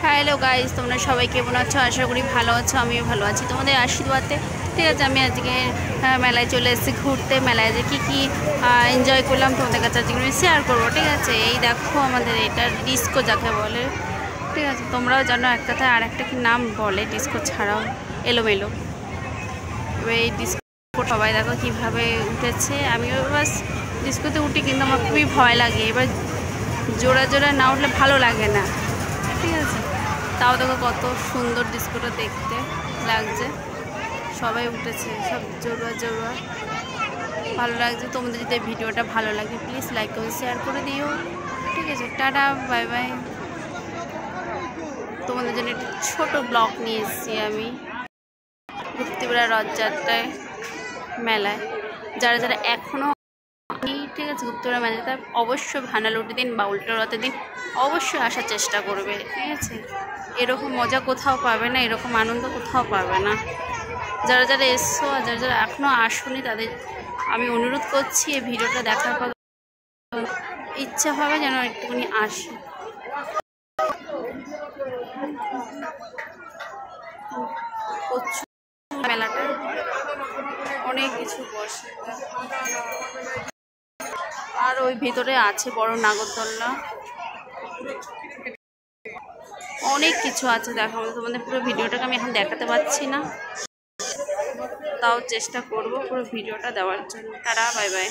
Hello guys, তোমরা সবাই কেমন আছো? আশা করি ভালো আছো, আমিও ভালো আছি তোমাদের আশীর্বাদে। ঠিক আছে, আমি আজকে মেলায় চলে এসেছি ঘুরতে। মেলায় যে কী এনজয় করলাম তোমাদের কাছে আজকে আমি শেয়ার করবো। ঠিক আছে, এই দেখো আমাদের এটা ডিস্কো যাকে বলে। ঠিক আছে, তোমরাও জানো এক কথায় আর একটা কি নাম বলে ডিস্কো ছাড়াও, এলোমেলো। এবার এই ডিস্কো সবাই দেখো কীভাবে উঠেছে। আমিও বাস ডিস্কোতে উঠি, কিন্তু আমার খুবই ভয় লাগে। এবার জোড়া জোড়া না উঠলে ভালো লাগে না। ঠিক আছে, তাও দেখো কত সুন্দর ডিস্কোটা দেখতে লাগছে। সবাই উঠেছে, সব জোড়া জোড়া, ভালো লাগছে। তোমাদের যদি ভিডিওটা ভালো লাগে প্লিজ লাইক করে শেয়ার করে দিও। ঠিক আছে, টাটা, বাই বাই। তোমাদের জন্য একটি ছোটো ব্লগ নিয়ে এসেছি আমি গুপ্তিপাড়া রথযাত্রায় মেলায়। যারা যারা এখনও, ঠিক আছে, গুপ্তিপাড়া মেলায় তার অবশ্যই ভানালুটির দিন বা উল্টো রথের দিন অবশ্যই আসার চেষ্টা করবে। ঠিক আছে, এরকম মজা কোথাও পাবে না, এরকম আনন্দ কোথাও পাবে না। যারা যারা এসছো আর যারা যারা এখনও আসুনি তাদের আমি অনুরোধ করছি এই ভিডিওটা দেখার পর ইচ্ছা হবে যেন একটুখানি আসি। মেলাটা অনেক কিছু বসে, আর ওই ভিতরে আছে বড় নাগরদোল্লা, অনেক কিছু আছে দেখাবো। তোমাদের পুরো ভিডিওটাকে আমি এখন দেখাতে পারছি না, তাও চেষ্টা করব পুরো ভিডিওটা দেওয়ার জন্য। Tata, bye bye.